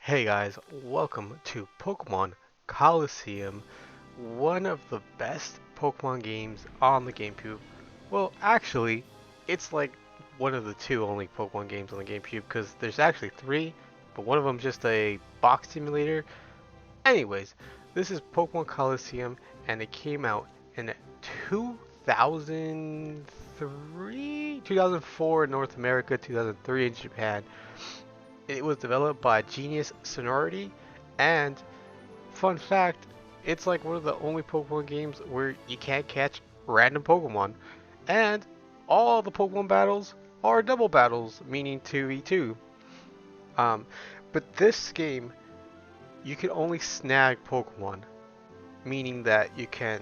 Hey guys, welcome to Pokemon Colosseum, one of the best Pokemon games on the GameCube. Well, actually, it's like one of the two only Pokemon games on the GameCube because there's actually three, but one of them just a box simulator. Anyways, this is Pokemon Colosseum and it came out in 2003, 2004 in North America, 2003 in Japan. It was developed by Genius Sonority, and fun fact, it's like one of the only Pokemon games where you can't catch random Pokemon. And all the Pokemon battles are double battles, meaning 2v2. Um, but this game, you can only snag Pokemon, meaning that you can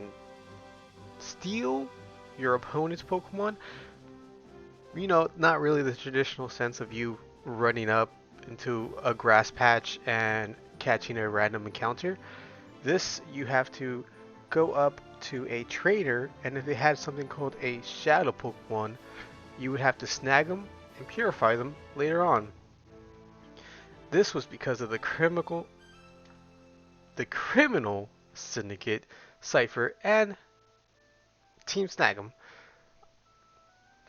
steal your opponent's Pokemon. You know, not really the traditional sense of you running up into a grass patch and catching a random encounter. This, you have to go up to a trader, and if they had something called a Shadow Pokémon, you would have to snag them and purify them later on. This was because of the criminal syndicate, Cypher, and Team Snag'em.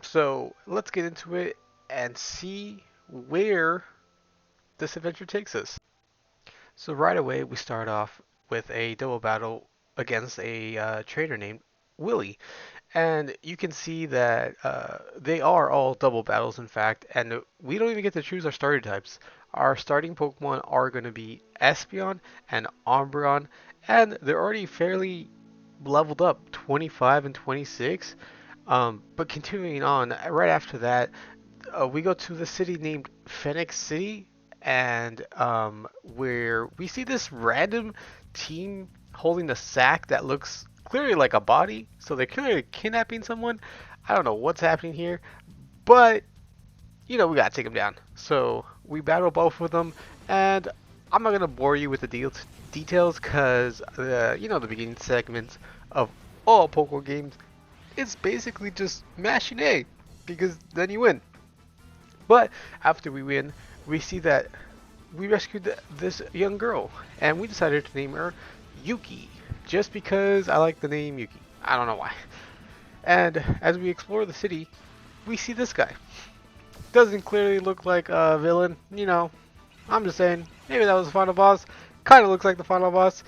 So let's get into it and see where this adventure takes us. So right away we start off with a double battle against a trader named Willie. And you can see that they are all double battles, in fact, and we don't even get to choose our starter types. Our starting Pokemon are going to be Espeon and Umbreon, and they're already fairly leveled up, 25 and 26. But continuing on, right after that, we go to the city named Phoenix City, and where we see this random team holding a sack that looks clearly like a body. So they're clearly kidnapping someone. I don't know what's happening here, but you know we gotta take them down. So we battle both of them, and I'm not gonna bore you with the details because the beginning segments of all Pokemon games, it's basically just mashing A because then you win. But after we win, we see that we rescued this young girl, and we decided to name her Yuki, just because I like the name Yuki. I don't know why. And as we explore the city, we see this guy. Doesn't clearly look like a villain, I'm just saying, maybe that was the final boss. Kind of looks like the final boss.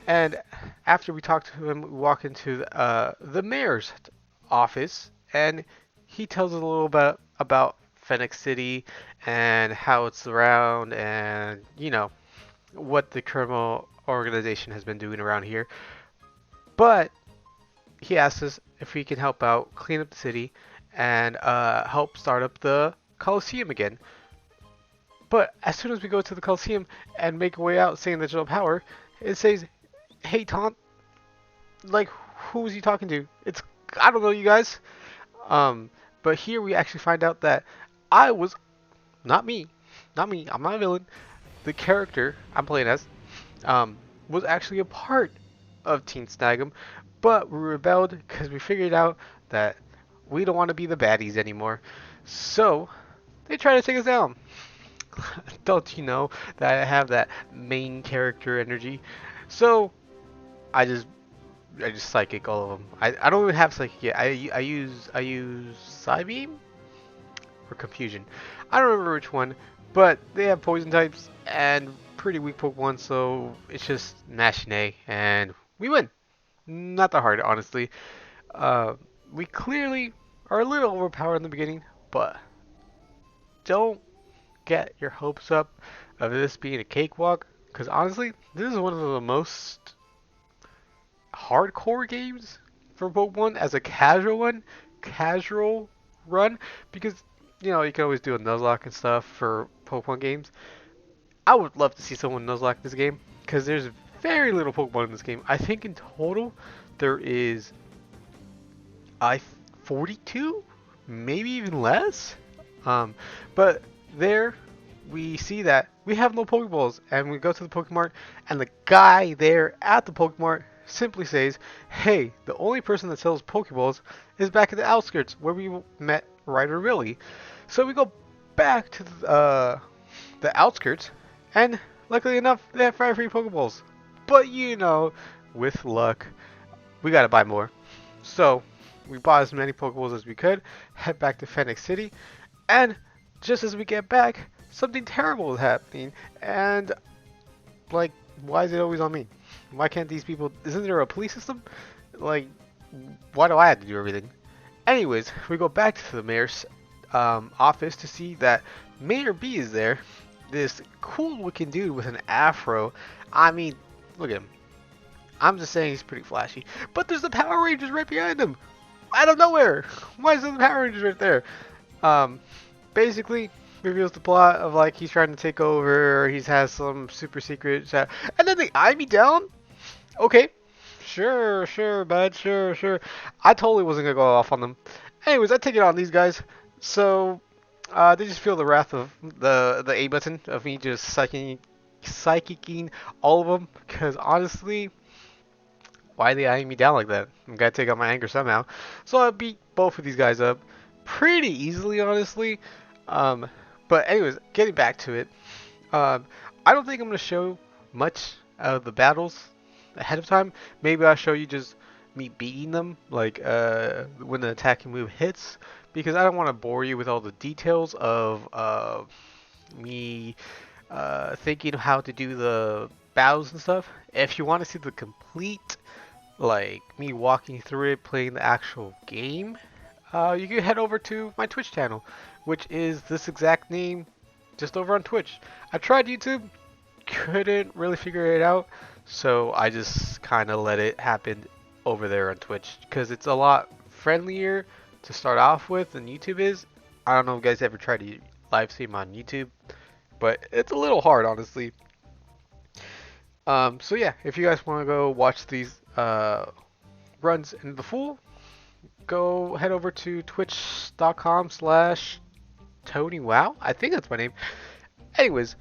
And after we talk to him, we walk into the mayor's office, and he tells us a little bit about Phoenix City and how it's around, and what the criminal organization has been doing around here. But he asks us if we can help out clean up the city and help start up the Colosseum again. But as soon as we go to the Colosseum and make our way out saying digital power, it says, "Hey, Taunt, like, who is he talking to? I don't know, you guys." But here we actually find out that I was not me, I'm not a villain. The character I'm playing as was actually a part of Teen Snag'em, but we rebelled because we figured out that we don't want to be the baddies anymore. So they try to take us down. Don't you know that I have that main character energy? So I just psychic all of them. I don't even have psychic yet. I use Psybeam or Confusion. I don't remember which one, but they have poison types and pretty weak Pokemon, so it's just mashing A, and we win. Not that hard, honestly. Uh, we clearly are a little overpowered in the beginning, but don't get your hopes up of this being a cakewalk, because honestly, this is one of the most hardcore games for Pokemon as a casual run, because you can always do a Nuzlocke and stuff for Pokemon games. I would love to see someone Nuzlocke this game because there's very little Pokemon in this game. I think in total there is I 42, maybe even less. But there we see that we have no Pokeballs, and we go to the Pokemart, and the guy there at the Pokemart simply says, "Hey, the only person that sells Pokeballs is back at the outskirts where we met Ryder Willie." So we go back to the outskirts, and Luckily enough, they have 5 free Pokeballs. But you know, with luck, we gotta buy more. So, we bought as many Pokeballs as we could, head back to Phoenix City, and just as we get back, something terrible is happening, and like, why is it always on me? Why can't these people, isn't there a police system? Like, why do I have to do everything? Anyways, we go back to the mayor's office to see that Mayor B is there. This cool looking dude with an afro. I mean, look at him. I'm just saying he's pretty flashy. But there's the Power Rangers right behind him. Out of nowhere. Why is there the Power Rangers right there? Basically reveals the plot of like he's trying to take over. He has some super secret chat. And then they eye me down? Okay. Sure, bud. Sure. I totally wasn't going to go off on them. Anyways, I take it on these guys. So, they just feel the wrath of the A button of me just psychicking all of them. Because honestly, why are they eyeing me down like that? I'm going to take out my anger somehow. So I beat both of these guys up pretty easily, honestly. But anyways, getting back to it. I don't think I'm going to show much of the battles ahead of time. Maybe I'll show you just me beating them, like when the attacking move hits, because I don't want to bore you with all the details of me thinking of how to do the battles and stuff. If you want to see the complete, like me walking through it, playing the actual game, you can head over to my Twitch channel, which is this exact name, just over on Twitch. I tried YouTube, couldn't really figure it out, so I just kind of let it happen over there on Twitch because it's a lot friendlier to start off with than YouTube is. I don't know if you guys ever tried to live stream on YouTube, but it's a little hard, honestly. So yeah, if you guys want to go watch these runs in the full, go head over to twitch.com/TonyWow. I think that's my name. Anyways,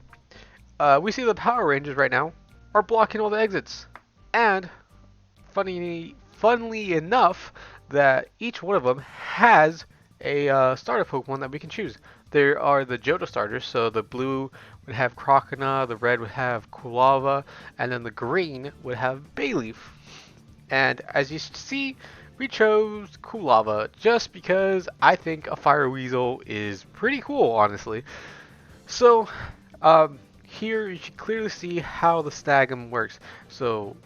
we see the Power Rangers right now are blocking all the exits, and funnily enough, that each one of them has a starter Pokemon that we can choose. There are the Johto starters, so the blue would have Crocodile, the red would have Kulava, and then the green would have Bayleaf. And as you see, we chose Kulava just because I think a Fire Weasel is pretty cool, honestly. So, here you can clearly see how the Snag'em works. So,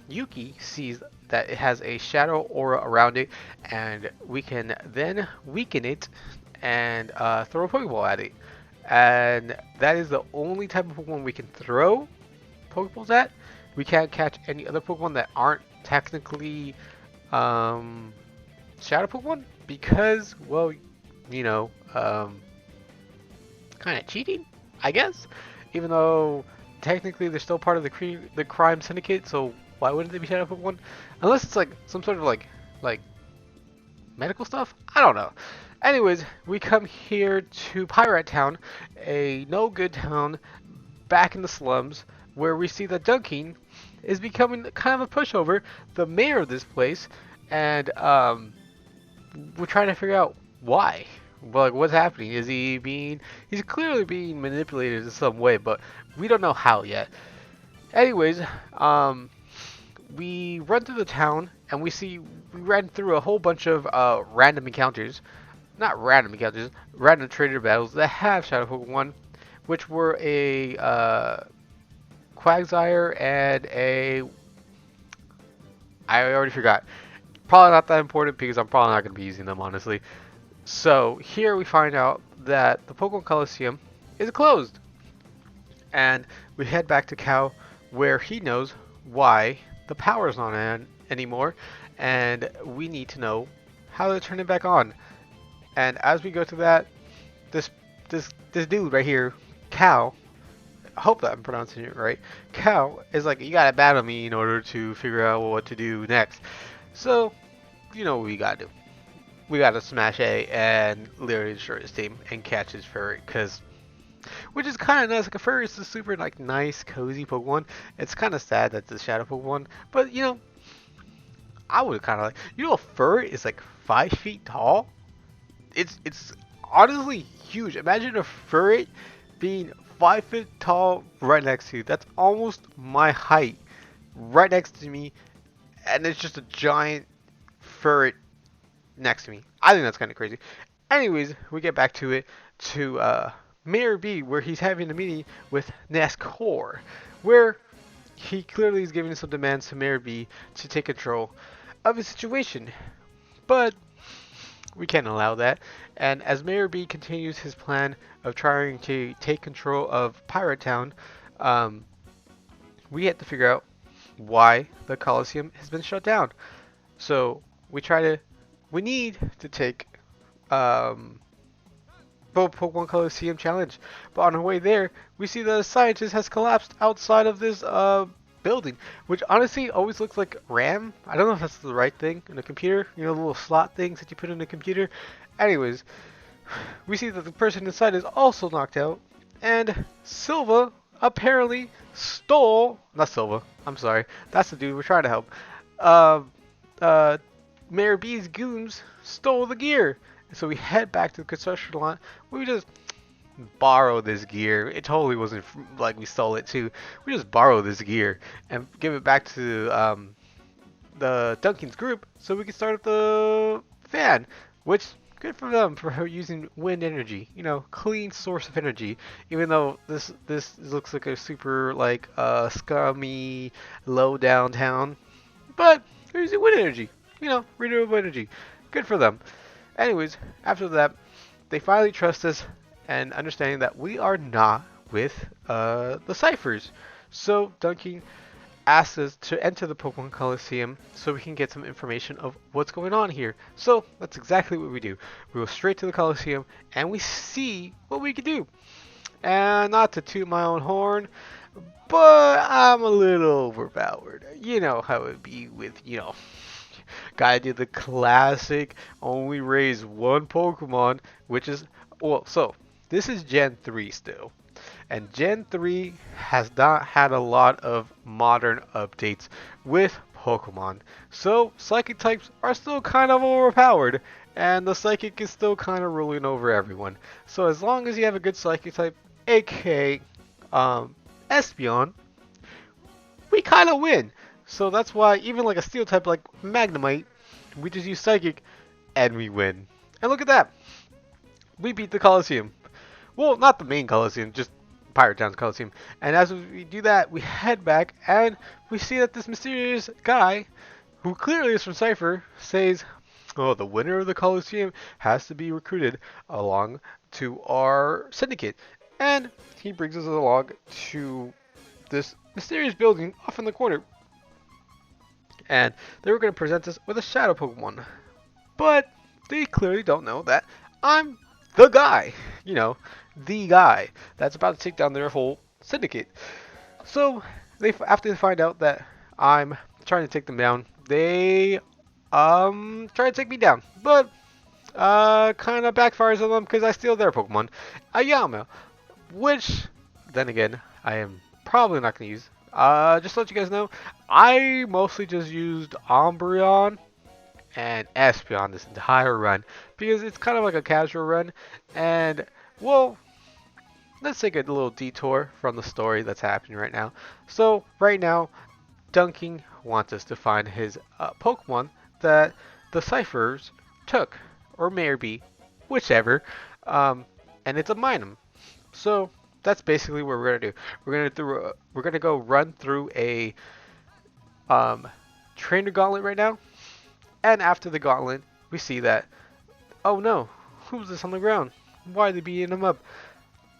Yuki sees that it has a shadow aura around it, and we can then weaken it and throw a Pokeball at it. And that is the only type of Pokemon we can throw Pokeballs at. We can't catch any other Pokemon that aren't technically Shadow Pokemon because, well, you know, kind of cheating, I guess. Even though technically they're still part of the crime syndicate, so why wouldn't they be Shadow Pokemon? Unless it's like some sort of like medical stuff? I don't know. Anyways, we come here to Pirate Town, a no good town back in the slums, where we see that Dunking is becoming kind of a pushover, the mayor of this place, and we're trying to figure out why. Well, like, what's happening? He's clearly being manipulated in some way, but we don't know how yet. Anyways, we run through the town, and we ran through a whole bunch of random encounters. Not random encounters, random trader battles that have Shadow Pokemon, which were a Quagsire and a... I already forgot. Probably not that important because I'm probably not going to be using them, honestly. So, here we find out that the Pokémon Colosseum is closed. And we head back to Cal, where he knows why the power's not on anymore, and we need to know how to turn it back on. And as we go to that, this dude right here, Cal, I hope that I'm pronouncing it right, Cal is like, you gotta battle me in order to figure out what to do next. So, you know what we gotta do. We gotta smash A and literally destroy his team and catch his furry, which is kind of nice. Like, a furry is a super like nice, cozy Pokemon. It's kind of sad that it's a Shadow Pokemon, but you know, I would kind of like, you know, a furry is like 5 feet tall. It's honestly huge. Imagine a furry being 5 foot tall right next to you. That's almost my height right next to me, and it's just a giant ferret next to me. I think that's kind of crazy. Anyways, we get back to it to Mayor B, where he's having a meeting with Nascor, where he clearly is giving some demands to Mayor B to take control of the situation. But we can't allow that. And as Mayor B continues his plan of trying to take control of Pirate Town, we have to figure out why the Colosseum has been shut down. So we need to take the Pokemon Colosseum challenge. But on our way there, we see that a scientist has collapsed outside of this building, which honestly always looks like RAM. I don't know if that's the right thing in a computer. You know, the little slot things that you put in a computer. Anyways, we see that the person inside is also knocked out, and Silva apparently stole. Not Silva. I'm sorry. That's the dude we're trying to help. Uh, uh, Mayor B's goons stole the gear. So we head back to the construction lot. We just borrow this gear. It totally wasn't like we stole it too. We just borrow this gear and give it back to the Duncan's group so we can start up the fan. Which good for them for using wind energy. You know, clean source of energy. Even though this looks like a super like scummy low downtown, but they're using wind energy. You know, renewable energy. Good for them. Anyways, after that, they finally trust us and understanding that we are not with the ciphers. So Duncan asks us to enter the Pokemon Colosseum so we can get some information of what's going on here. So that's exactly what we do. We go straight to the Colosseum and we see what we can do. And not to toot my own horn, but I'm a little overpowered. You know how it be with, gotta do the classic only raise one Pokemon, which is, well, so this is Gen 3 still. And Gen 3 has not had a lot of modern updates with Pokemon. So Psychic types are still kind of overpowered. And the Psychic is still kind of ruling over everyone. So as long as you have a good Psychic type, aka Espeon, we kind of win. So that's why even like a Steel type like Magnemite, we just use Psychic and we win. And look at that. We beat the Colosseum. Well, not the main Colosseum, just Pirate Town's Colosseum. And as we do that, we head back and we see that this mysterious guy, who clearly is from Cypher, says, oh, the winner of the Colosseum has to be recruited along to our syndicate. And he brings us along to this mysterious building off in the corner. And they were going to present us with a Shadow Pokemon. But they clearly don't know that I'm the guy. You know, the guy that's about to take down their whole syndicate. So, after they find out that I'm trying to take them down, they try to take me down. But, kind of backfires on them because I steal their Pokemon, Ayama. Which, then again, I am probably not going to use. Just to let you guys know, I mostly just used Umbreon and Espeon this entire run because it's kind of like a casual run. And, well, let's take a little detour from the story that's happening right now. So, right now, Duncan wants us to find his Pokemon that the Cyphers took, or maybe, whichever, and it's a Minun. So, that's basically what we're gonna do. We're gonna go run through a trainer gauntlet right now, and after the gauntlet, we see that, oh no, who's this on the ground? Why are they beating him up?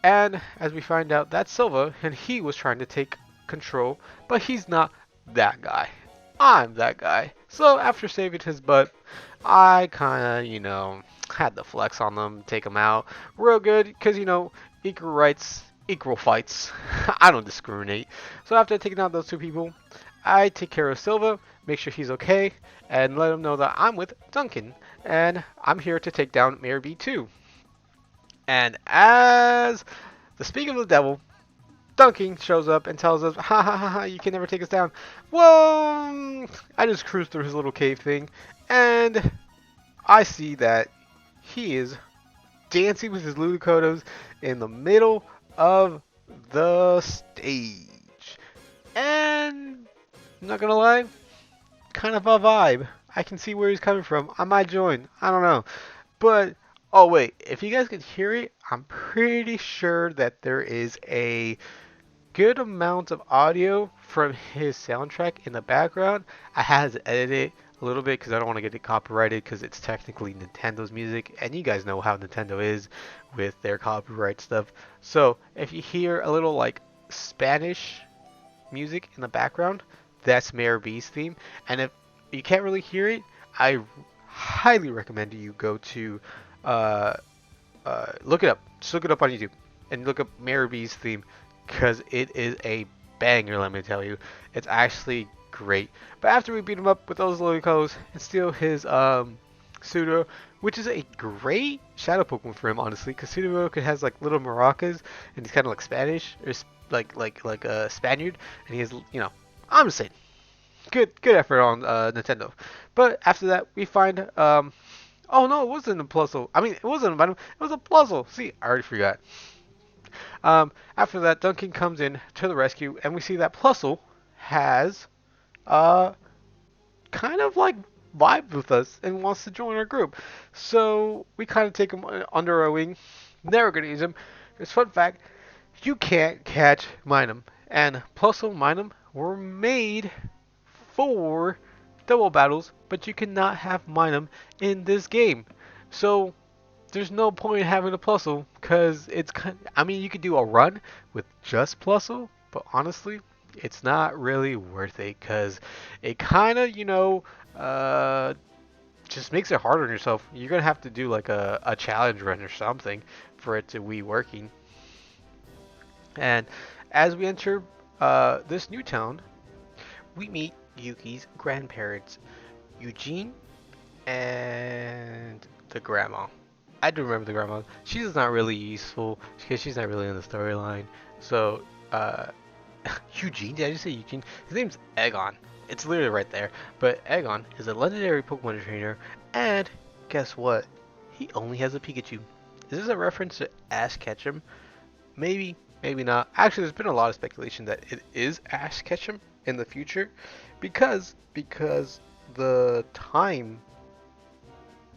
And as we find out, that's Silva, and he was trying to take control, but he's not that guy. I'm that guy. So after saving his butt, I kind of, had the flex on them, take them out real good, because, equal rights, equal fights. I don't discriminate. So after taking out those two people, I take care of Silva, make sure he's okay, and let him know that I'm with Duncan, and I'm here to take down Mayor B2. And as the speak of the devil, Duncan shows up and tells us, ha ha ha ha, you can never take us down. Well, I just cruised through his little cave thing, and I see that he is dancing with his Ludicotos in the middle of the stage. And I'm not gonna lie, kind of a vibe. I can see where he's coming from. I might join. I don't know. But oh wait, if you guys can hear it, I'm pretty sure that there is a good amount of audio from his soundtrack in the background. I had to edit it a little bit because I don't want to get it copyrighted because it's technically Nintendo's music, and you guys know how Nintendo is with their copyright stuff. So if you hear a little like Spanish music in the background, that's Mayor B's theme. And if you can't really hear it, I highly recommend you go to uh, look it up. Just look it up on YouTube and look up Mayor B's theme because it is a banger. Let me tell you, it's actually great. But after we beat him up with those locos and steal his pseudo, which is a great shadow Pokemon for him, honestly, because pseudo has like little maracas and he's kind of like Spanish or like a Spaniard, and he has I'm just saying, good effort on Nintendo. But after that, we find oh no, it wasn't a Plusle. I mean, it wasn't a Venom. It was a Plusle. See, I already forgot. After that, Duncan comes in to the rescue, and we see that Plusle has uh kind of like vibed with us and wants to join our group. So we kind of take him under our wing. Never gonna use him. Because fun fact, you can't catch Minum, and Plusle Minum were made for double battles, but you cannot have Minum in this game. So there's no point in having a Plusle because it's I mean, you could do a run with just Plusle, but honestly, it's not really worth it because it kind of just makes it harder on yourself. You're gonna have to do like a challenge run or something for it to be working. And as we enter this new town, we meet Yuki's grandparents, Eugene and the grandma. I do remember the grandma. She's not really useful because she's not really in the storyline. So, Eugene, did I just say Eugene? His name's Egon. It's literally right there. But Egon is a legendary Pokemon trainer, and guess what? He only has a Pikachu. Is this a reference to Ash Ketchum? Maybe, maybe not. Actually, there's been a lot of speculation that it is Ash Ketchum in the future, because the time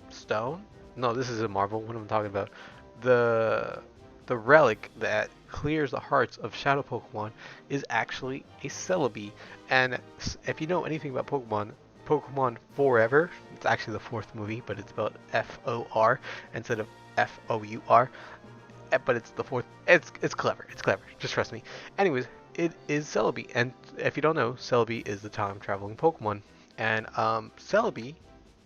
stone. No, this is a Marvel. What am I talking about? The the relic that clears the hearts of Shadow Pokemon is actually a Celebi. And if you know anything about Pokemon, Pokemon Forever, it's actually the fourth movie, but it's spelled F-O-R instead of F-O-U-R. But it's the fourth. It's clever. It's clever. Just trust me. Anyways, it is Celebi, and if you don't know, Celebi is the time traveling Pokemon, and Celebi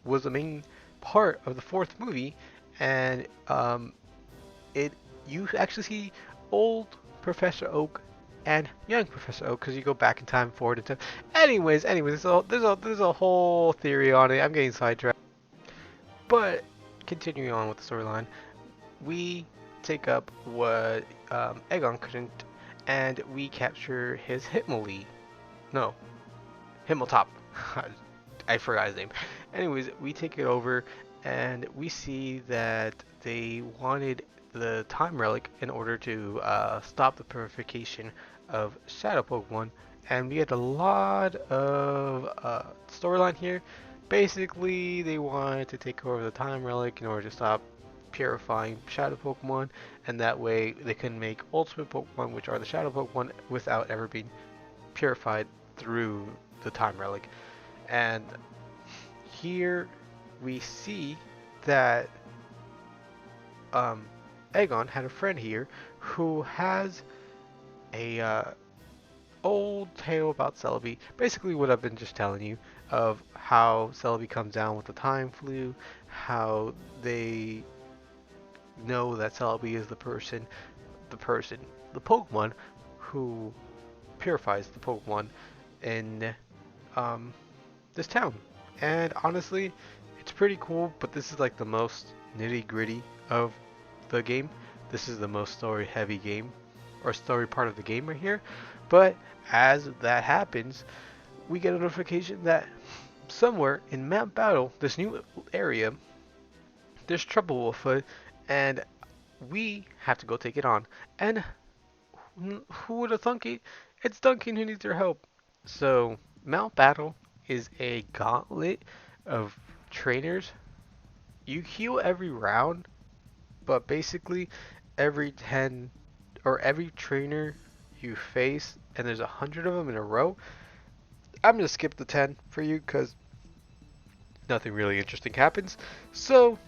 was the main part of the fourth movie, and it you actually see old Professor Oak and young Professor Oak because you go back in time, forward in time. Anyways, there's a whole theory on it. I'm getting sidetracked, but continuing on with the storyline, we take up what Aegon couldn't, and we capture his Hitmonlee. No, Hitmontop. I forgot his name. Anyways, we take it over, and we see that they wanted the time relic in order to stop the purification of Shadow Pokemon, and we get a lot of storyline here. Basically, they wanted to take over the time relic in order to stop purifying Shadow Pokemon, and that way they can make Ultimate Pokemon, which are the Shadow Pokemon, without ever being purified through the time relic. And here we see that Aegon had a friend here who has a old tale about Celebi. Basically, what I've been just telling you of how Celebi comes down with the time flu, how they know that Celebi is the Pokemon who purifies the Pokemon in this town. And honestly, it's pretty cool, but this is like the most nitty gritty of the game. This is the most story heavy game, or story part of the game right here. But as that happens, we get a notification that somewhere in Mount Battle, this new area, there's trouble afoot, and we have to go take it on. And Who would have thunk it? It's Duncan who needs your help. So, Mount Battle is a gauntlet of trainers. You heal every round, but basically every 10 or every trainer you face, and there's 100 of them in a row. I'm gonna skip the 10 for you because nothing really interesting happens. So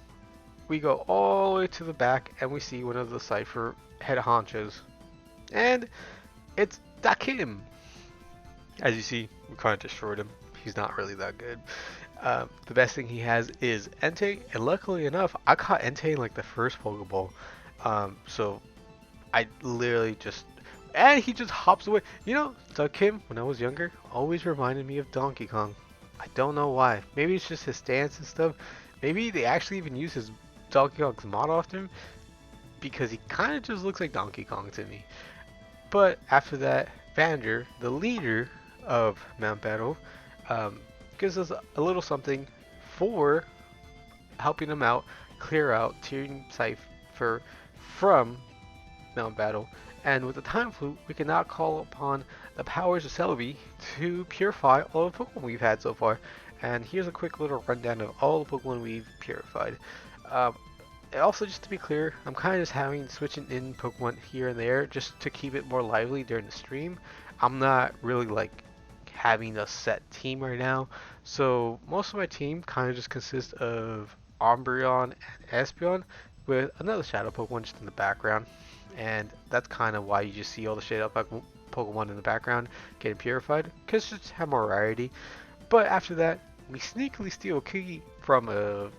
we go all the way to the back and we see one of the Cypher head honchos. And it's Dakim. As you see, we kind of destroyed him. He's not really that good. The best thing he has is Entei, and luckily enough, I caught Entei in like the first Pokeball. So I literally just, and he just hops away. You know, Dakim, when I was younger, always reminded me of Donkey Kong. I don't know why. Maybe it's just his stance and stuff. Maybe they actually even use his Donkey Kong's model after him because he kind of just looks like Donkey Kong to me. But after that, Vander, the leader of Mount Battle, gives us a little something for helping him out clear out Team Cypher from Mount Battle. And with the Time Flute, we can now call upon the powers of Celebi to purify all the Pokemon we've had so far. And here's a quick little rundown of all the Pokemon we've purified. Also, just to be clear, I'm kind of just switching in Pokemon here and there just to keep it more lively during the stream. I'm not really like having a set team right now, so most of my team kind of just consists of Umbreon and Espeon with another Shadow Pokemon just in the background, and that's kind of why you just see all the Shadow Pokemon in the background getting purified, because just have more variety. But after that, we sneakily steal a key from a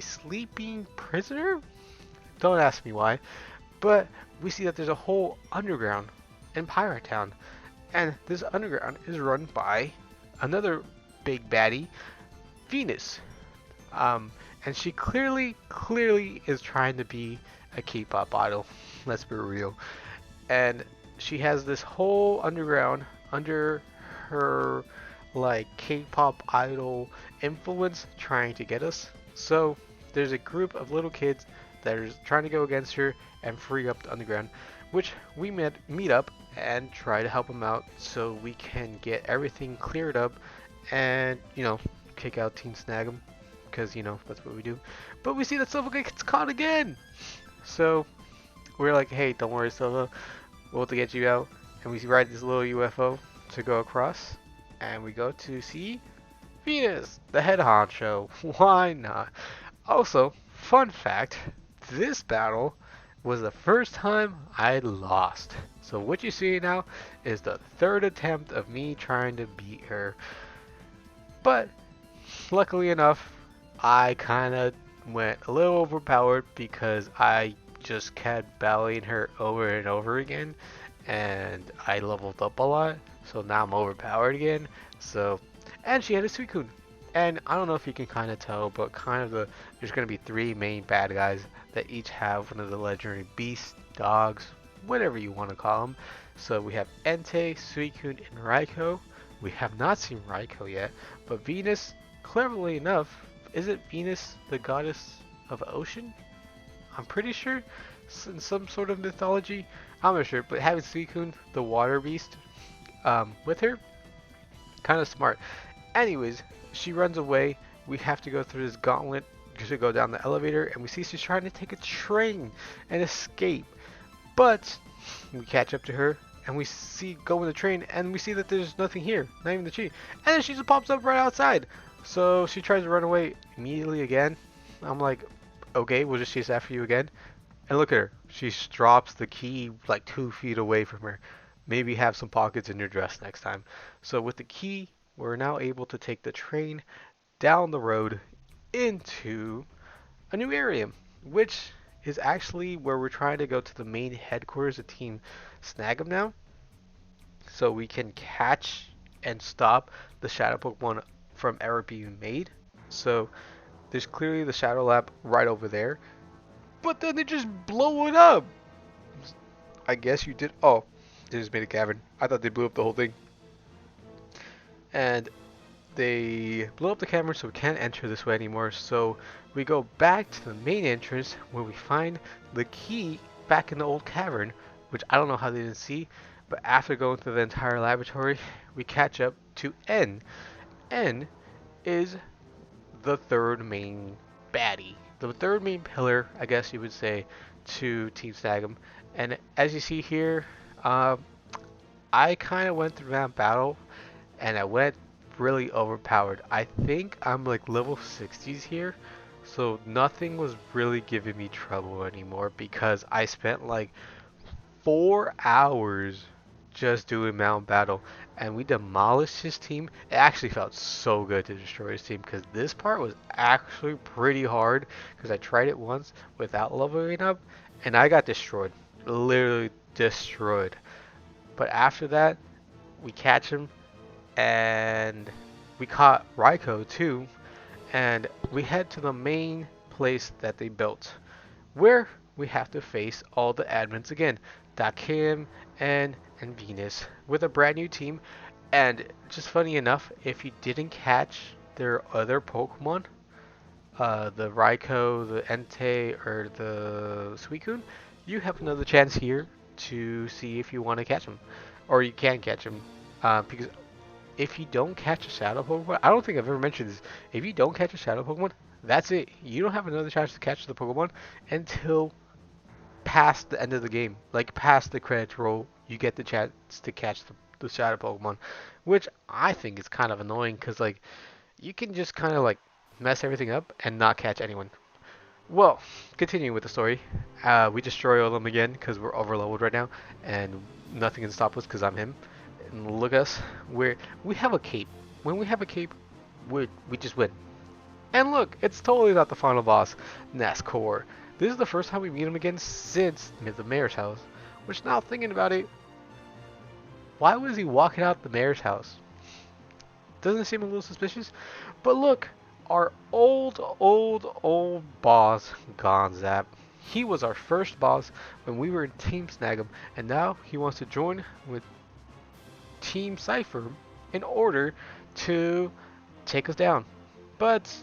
sleeping prisoner? Don't ask me why. But we see that there's a whole underground in Pirate Town. And this underground is run by another big baddie, Venus. And she clearly is trying to be a K-pop idol. Let's be real. And she has this whole underground under her like K-pop idol influence trying to get us. So there's a group of little kids that are trying to go against her and free up the underground, which we meet up and try to help them out so we can get everything cleared up and, you know, kick out Team Snag 'em, because, you know, that's what we do. But we see that Silva gets caught again. So we're like, hey, don't worry, Silva, we'll have to get you out. And we ride this little UFO to go across, and we go to see Venus, the head honcho. Why not? Also, fun fact, this battle was the first time I lost. So what you see now is the third attempt of me trying to beat her. But luckily enough, I kind of went a little overpowered because I just kept battling her over and over again, and I leveled up a lot. So now I'm overpowered again. So, and she had a Suicune. And I don't know if you can kind of tell, but there's going to be three main bad guys that each have one of the legendary beasts, dogs, whatever you want to call them. So we have Entei, Suicune, and Raikou. We have not seen Raikou yet, but Venus, cleverly enough, isn't Venus the goddess of ocean? I'm pretty sure, in some sort of mythology. I'm not sure, but having Suicune, the water beast, with her, kind of smart. Anyways, she runs away. We have to go through this gauntlet to go down the elevator, and we see she's trying to take a train and escape. But we catch up to her, and we go in the train, and we see that there's nothing here, not even the tree. And then she just pops up right outside. So she tries to run away immediately again. I'm like, okay, we'll just chase after you again. And look at her. She drops the key like 2 feet away from her. Maybe have some pockets in your dress next time. So with the key, we're now able to take the train down the road into a new area, which is actually where we're trying to go to the main headquarters of Team Snag 'em now, so we can catch and stop the Shadow Pokemon from ever being made. So there's clearly the Shadow Lab right over there, but then they just blow it up. I guess you did. Oh, they just made a cavern. I thought they blew up the whole thing. And they blew up the camera, so we can't enter this way anymore. So we go back to the main entrance where we find the key back in the old cavern, which I don't know how they didn't see. But after going through the entire laboratory, we catch up to N. N is the third main baddie, the third main pillar, I guess you would say, to Team Snag'em. And as you see here, uh, I kind of went through that battle and I went really overpowered. I think I'm like level 60s here, so nothing was really giving me trouble anymore because I spent like 4 hours just doing mountain battle and we demolished his team. It actually felt so good to destroy his team because this part was actually pretty hard because I tried it once without leveling up and I got destroyed, literally destroyed. But after that, we catch him and we caught Raiko too, and we head to the main place that they built, where we have to face all the admins again, Dakim and Venus, with a brand new team. And just funny enough, if you didn't catch their other Pokemon, the Raiko, the Entei, or the Suicune, you have another chance here to see if you want to catch them, or you can catch them, because if you don't catch a Shadow Pokemon, I don't think I've ever mentioned this. If you don't catch a Shadow Pokemon, that's it. You don't have another chance to catch the Pokemon until past the end of the game. Like past the credits roll, you get the chance to catch the Shadow Pokemon, which I think is kind of annoying because like you can just kind of like mess everything up and not catch anyone. Well, continuing with the story, we destroy all of them again because we're overloaded right now, and nothing can stop us because I'm him. And look at us, we have a cape. When we have a cape, we just win. And look, it's totally not the final boss, Nascor. This is the first time we meet him again since the mayor's house. Which now thinking about it, why was he walking out the mayor's house? Doesn't it seem a little suspicious? But look, our old boss, Gonzap. He was our first boss when we were in Team Snag'em, and now he wants to join with Team Cypher in order to take us down. But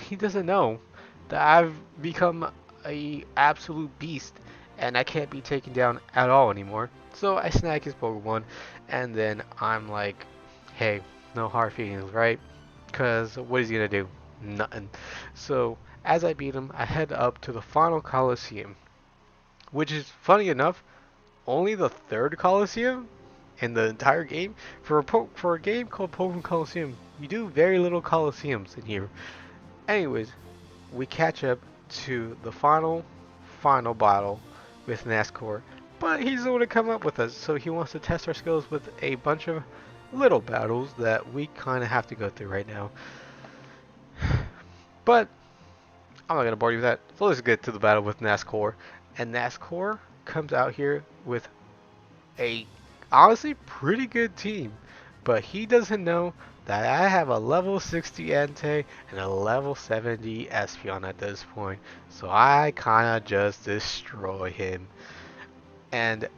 he doesn't know that I've become a absolute beast and I can't be taken down at all anymore. So I snag his Pokemon and then I'm like, hey, no hard feelings, right? Because what is he gonna do? Nothing. So as I beat him, I head up to the final Colosseum, which is funny enough, only the third Colosseum in the entire game. For a game called Pokémon Colosseum, you do very little Colosseums in here. Anyways, we catch up to the final battle with Nascor, but he's the one to come up with us, so he wants to test our skills with a bunch of little battles that we kind of have to go through right now. But I'm not gonna bore you with that. So let's get to the battle with Nascor, and Nascor comes out here with a honestly pretty good team, but he doesn't know that I have a level 60 Entei and a level 70 Espeon at this point, so I kinda just destroy him. And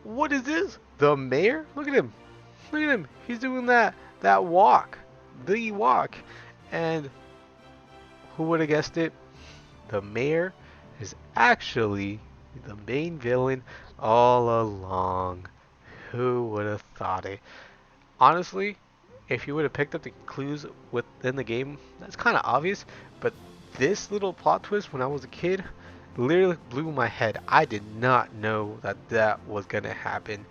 what is this? The mayor? Look at him! Look at him! He's doing that walk, the walk, and who would have guessed it? The mayor is actually the main villain all along. Who would have thought it? Honestly, if you would have picked up the clues within the game, that's kind of obvious, but this little plot twist when I was a kid literally blew my head. I did not know that that was going to happen.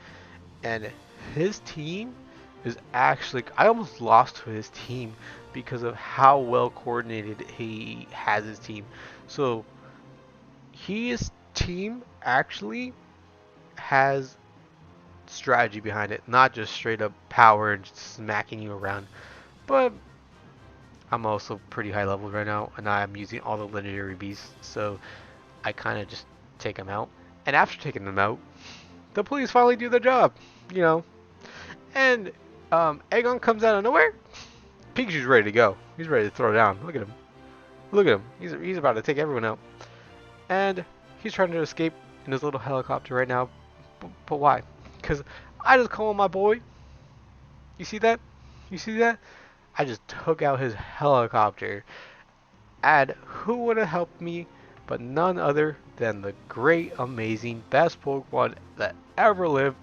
And his team is actually, I almost lost to his team because of how well coordinated he has his team. So his team actually has strategy behind it, not just straight up power and just smacking you around. But I'm also pretty high level right now, and I'm using all the legendary beasts, so I kind of just take them out. And after taking them out, the police finally do their job, you know. And Aegon comes out of nowhere. Pikachu's ready to go. He's ready to throw down. Look at him. Look at him. He's about to take everyone out. And he's trying to escape in his little helicopter right now. But why? Because I just call him my boy. You see that? You see that? I just took out his helicopter. And who would have helped me but none other than the great, amazing, best Pokemon that ever lived,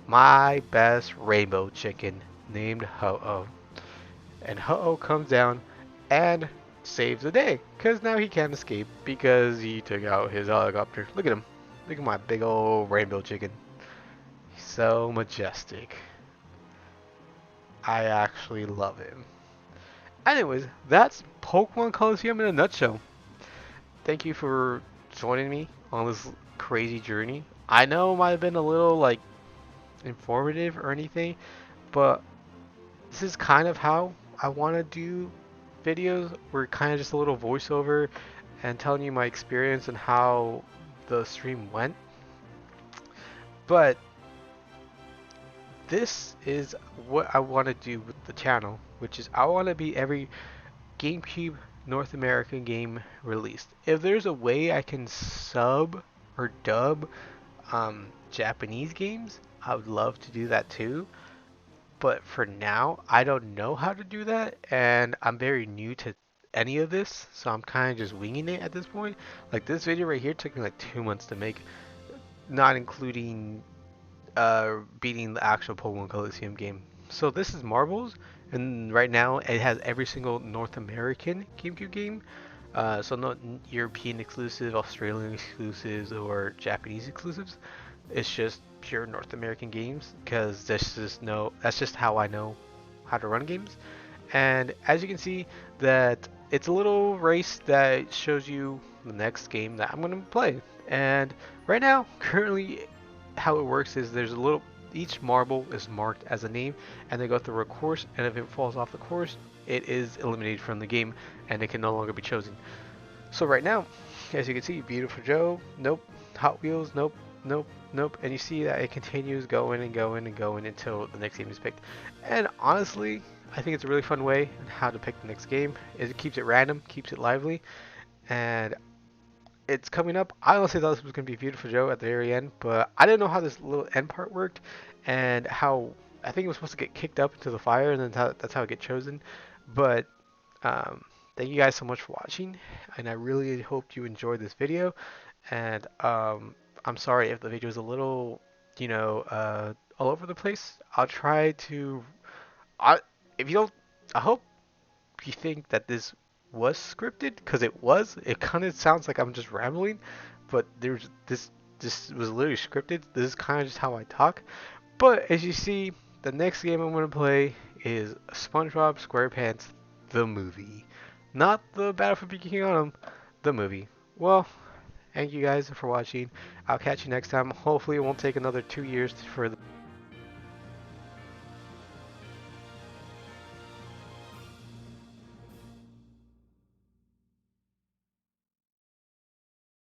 my best rainbow chicken named Ho-Oh. And Ho-Oh comes down and saves the day, because now he can't escape because he took out his helicopter. Look at him. Look at my big old rainbow chicken. He's so majestic. I actually love him. Anyways, that's Pokemon Colosseum in a nutshell. Thank you for joining me on this crazy journey. I know it might have been a little like informative or anything, but this is kind of how I want to do videos. We're kind of just a little voiceover and telling you my experience and how the stream went. But this is what I want to do with the channel, which is I want to be every GameCube North American game released. If there's a way I can sub or dub Japanese games, I would love to do that too. But for now, I don't know how to do that, and I'm very new to any of this, so I'm kind of just winging it at this point. Like this video right here took me like 2 months to make, not including beating the actual Pokemon Colosseum game. So this is Marbles, and right now it has every single North American GameCube game. So no European exclusive, Australian exclusives, or Japanese exclusives. It's just pure North American games because that's just how I know how to run games. And as you can see, that it's a little race that shows you the next game that I'm going to play. And right now, currently, how it works is there's a little, each marble is marked as a name, and they go through a course, and if it falls off the course, it is eliminated from the game, and it can no longer be chosen. So right now, as you can see, Beautiful Joe, nope. Hot Wheels, nope, nope, nope. And you see that it continues going and going and going until the next game is picked. And honestly, I think it's a really fun way on how to pick the next game. It keeps it random, keeps it lively, and it's coming up. I honestly thought this was going to be Beautiful Joe at the very end, but I didn't know how this little end part worked and how I think it was supposed to get kicked up into the fire, and then that's how it get chosen. But thank you guys so much for watching, and I really hope you enjoyed this video. And I'm sorry if the video is a little, all over the place. I'll try to. If you don't, I hope you think that this was scripted, because it was. It kind of sounds like I'm just rambling, but there's this. This was literally scripted. This is kind of just how I talk. But as you see, the next game I'm going to play is SpongeBob SquarePants the movie, not the Battle for Bikini Bottom, the movie. Well, thank you guys for watching. I'll catch you next time. Hopefully it won't take another 2 years for the